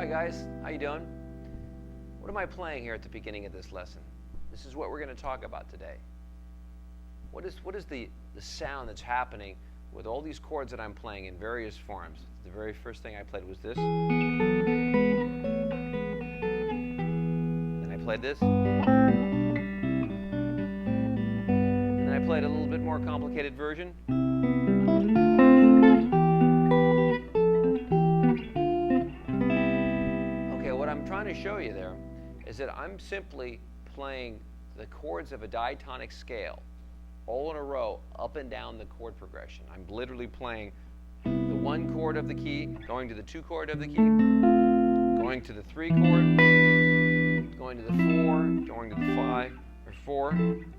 Hi guys, how you doing? What am I playing here at the beginning of this lesson? This is what we're going to talk about today. What is the sound that's happening with all these chords that I'm playing in various forms? The very first thing I played was this. Then I played this. And then I played a little bit more complicated version. Okay, what I'm trying to show you there is that I'm simply playing the chords of a diatonic scale all in a row, up and down the chord progression. I'm literally playing the 1 chord of the key, going to the 2 chord of the key, going to the 3 chord, going to the 4, going to the 5, or 4,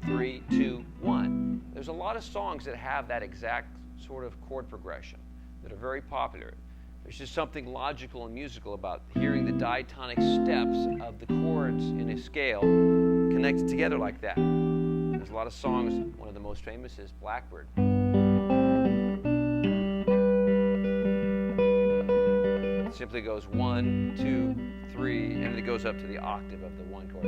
3, 2, 1. There's a lot of songs that have that exact sort of chord progression that are very popular. There's just something logical and musical about hearing the diatonic steps of the chords in a scale connected together like that. There's a lot of songs. One of the most famous is Blackbird. It simply goes 1, 2, 3, and it goes up to the octave of the 1 chord.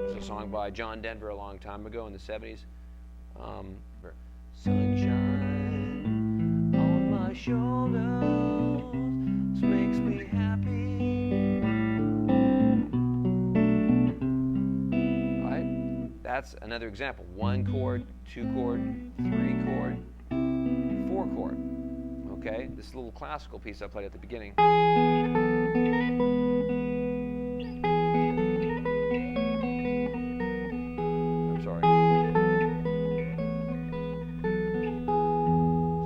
There's a song by John Denver a long time ago in the 70s. Sunshine on my shoulders makes me happy. That's another example. 1 chord, 2 chord, 3 chord, 4 chord. Okay? This little classical piece I played at the beginning. I'm sorry. It's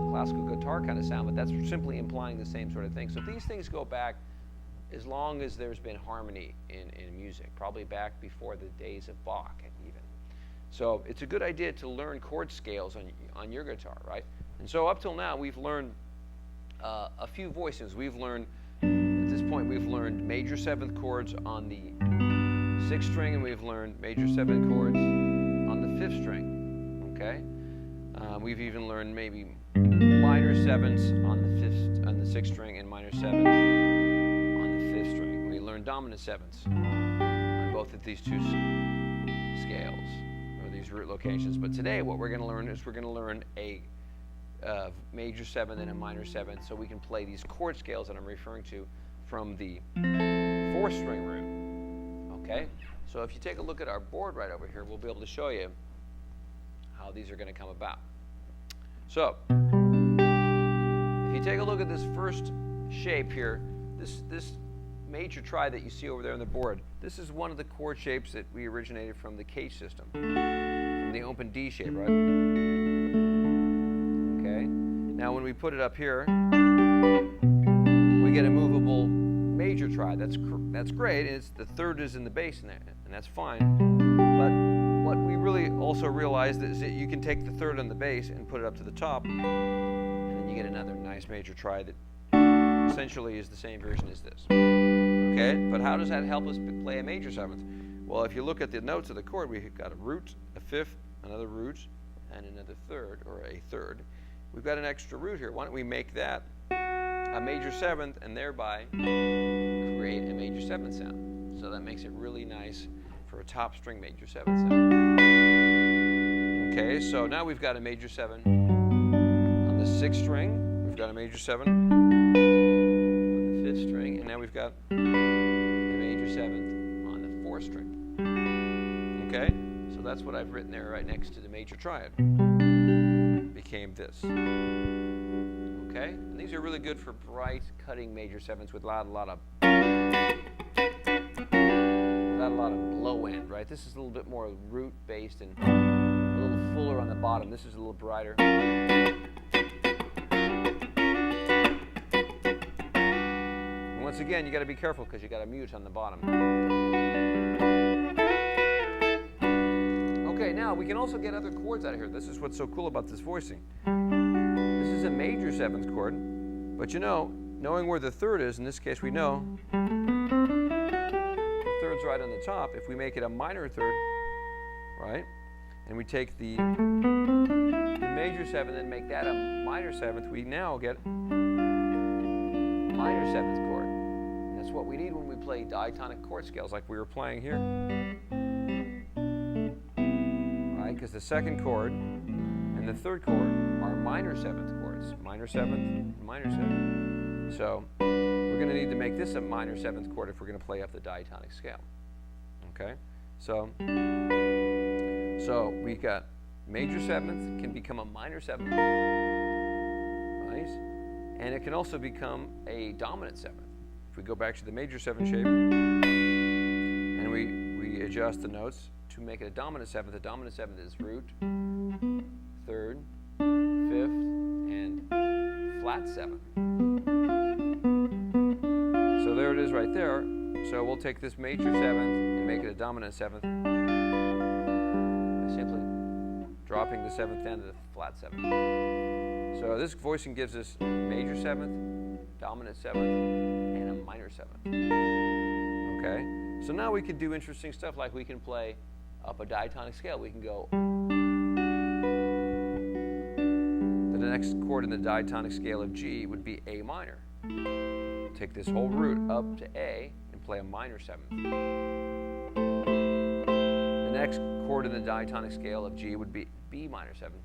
a classical guitar kind of sound, but that's simply implying the same sort of thing. So these things go back as long as there's been harmony in music, probably back before the days of Bach even. So it's a good idea to learn chord scales on your guitar, right? And so up till now, we've learned a few voicings. We've learned, at this point, we've learned major 7th chords on the 6th string, and we've learned major 7th chords on the 5th string, okay? We've even learned maybe minor 7ths on the 6th string and minor 7ths on the 5th string. We learned dominant 7ths on both of these 2 scales, these root locations. But today what we're going to learn is we're going to learn a major 7th and a minor 7th, so we can play these chord scales that I'm referring to from the 4th string root. Okay? So if you take a look at our board right over here, we'll be able to show you how these are going to come about. So if you take a look at this first shape here, this major tri that you see over there on the board, this is one of the chord shapes that we originated from the K system, from the open D shape, right? Okay. Now when we put it up here, we get a movable major tri. That's great. It's the 3rd is in the bass in there, and that's fine. But what we really also realized is that you can take the 3rd on the bass and put it up to the top, and then you get another nice major tri that essentially is the same version as this. Okay, but how does that help us play a major 7th? Well, if you look at the notes of the chord, we've got a root, a 5th, another root, and another 3rd, or a 3rd. We've got an extra root here. Why don't we make that a major 7th and thereby create a major 7th sound? So that makes it really nice for a top string major 7th sound. Okay, so now we've got a major 7 on the 6th string. We've got a major 7 on the 5th string, and now we've got a major 7th on the 4th string. Okay, so that's what I've written there right next to the major triad. Became this. Okay, and these are really good for bright, cutting major 7ths with a lot of low end, right? This is a little bit more root based and a little fuller on the bottom. This is a little brighter. Once again, you got to be careful because you got a mute on the bottom. Okay, now we can also get other chords out of here. This is what's so cool about this voicing. This is a major 7th chord, but you know, knowing where the 3rd is, in this case we know the 3rd's right on the top. If we make it a minor 3rd, right, and we take the major 7th and make that a minor 7th, we now get 7th chord. And that's what we need when we play diatonic chord scales like we were playing here. Right? Because the 2nd chord and the 3rd chord are minor 7th chords. Minor 7th, minor 7th. So we're going to need to make this a minor 7th chord if we're going to play up the diatonic scale. Okay? So we got major 7th can become a minor 7th. Right? And it can also become a dominant 7th. If we go back to the major 7 shape and we adjust the notes to make it a dominant 7th, the dominant 7th is root, 3rd, 5th, and flat 7th. So there it is right there. So we'll take this major 7th and make it a dominant 7th by simply dropping the 7th down to the flat 7th. So this voicing gives us major 7th, dominant 7th, and a minor 7th. Okay? So now we can do interesting stuff like we can play up a diatonic scale. We can go, the next chord in the diatonic scale of G would be A minor. Take this whole root up to A and play a minor 7th. The next chord in the diatonic scale of G would be B minor 7th.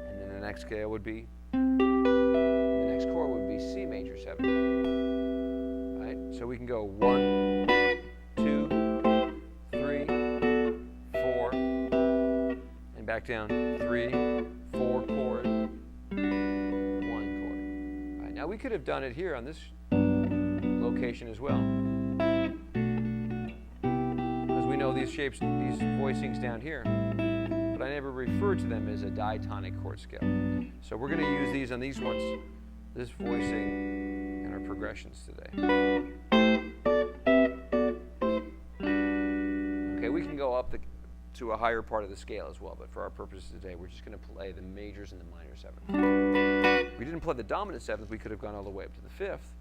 And then the next scale would be, the next chord would be C major 7th. Right? So we can go 1, 2, 3, 4, and back down, 3, 4 chord, 1 chord. Right, now we could have done it here on this location as well. Because we know these shapes, these voicings down here, but I never referred to them as a diatonic chord scale. So we're going to use these on these ones, this voicing, and our progressions today. Okay, we can go up to a higher part of the scale as well, but for our purposes today, we're just going to play the majors and the minor 7th. If we didn't play the dominant 7th, we could have gone all the way up to the 5th.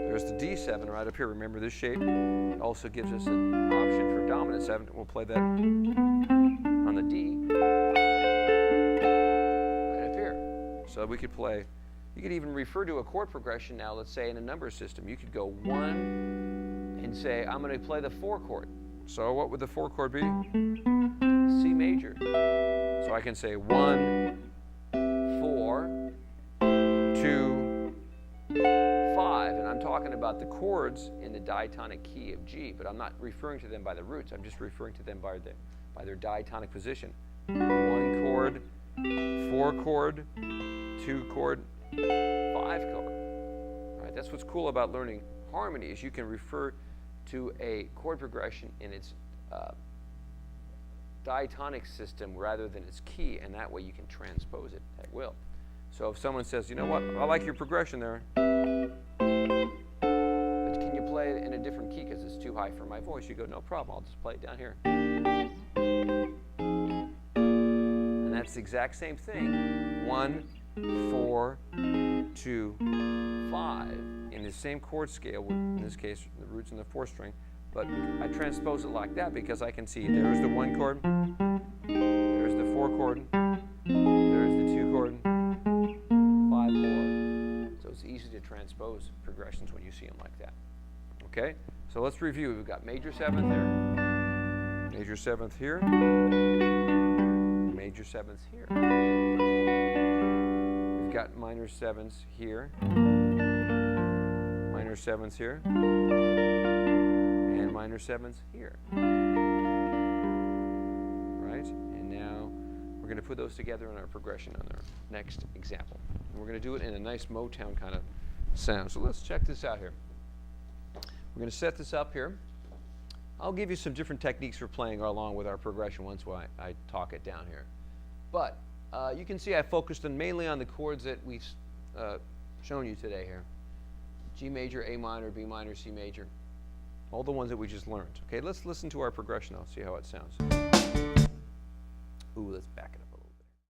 There's the D7 right up here. Remember this shape also gives us an option for dominant 7th. We'll play that on the D right up here. So we could play, you could even refer to a chord progression now, let's say in a number system. You could go 1 and say, I'm going to play the 4 chord. So what would the 4 chord be? C major. So I can say 1, 4, 2, 5. And I'm talking about the chords in the diatonic key of G, but I'm not referring to them by the roots. I'm just referring to them by their diatonic position. 1 chord, 4 chord, 2 chord, 5 chord. Right? That's what's cool about learning harmony, is you can refer to a chord progression in its diatonic system rather than its key, and that way you can transpose it at will. So if someone says, you know what, I like your progression there, but can you play it in a different key because it's too high for my voice? You go, no problem, I'll just play it down here. And that's the exact same thing. 1, 4, 2, 5 in the same chord scale, in this case the root's in the 4th string, but I transpose it like that because I can see there's the 1 chord, there's the 4 chord, there's the 2 chord, 5 chord. So it's easy to transpose progressions when you see them like that. Okay, so let's review. We've got major 7th there, major 7th here, major 7th here. We've got minor 7ths here, minor 7ths here, and minor 7ths here. Right? And now we're going to put those together in our progression on our next example. And we're going to do it in a nice Motown kind of sound. So let's check this out here. We're going to set this up here. I'll give you some different techniques for playing along with our progression once I talk it down here. But you can see I focused mainly on the chords that we've shown you today here. G major, A minor, B minor, C major. All the ones that we just learned. Okay, let's listen to our progression. I'll see how it sounds. Ooh, let's back it up a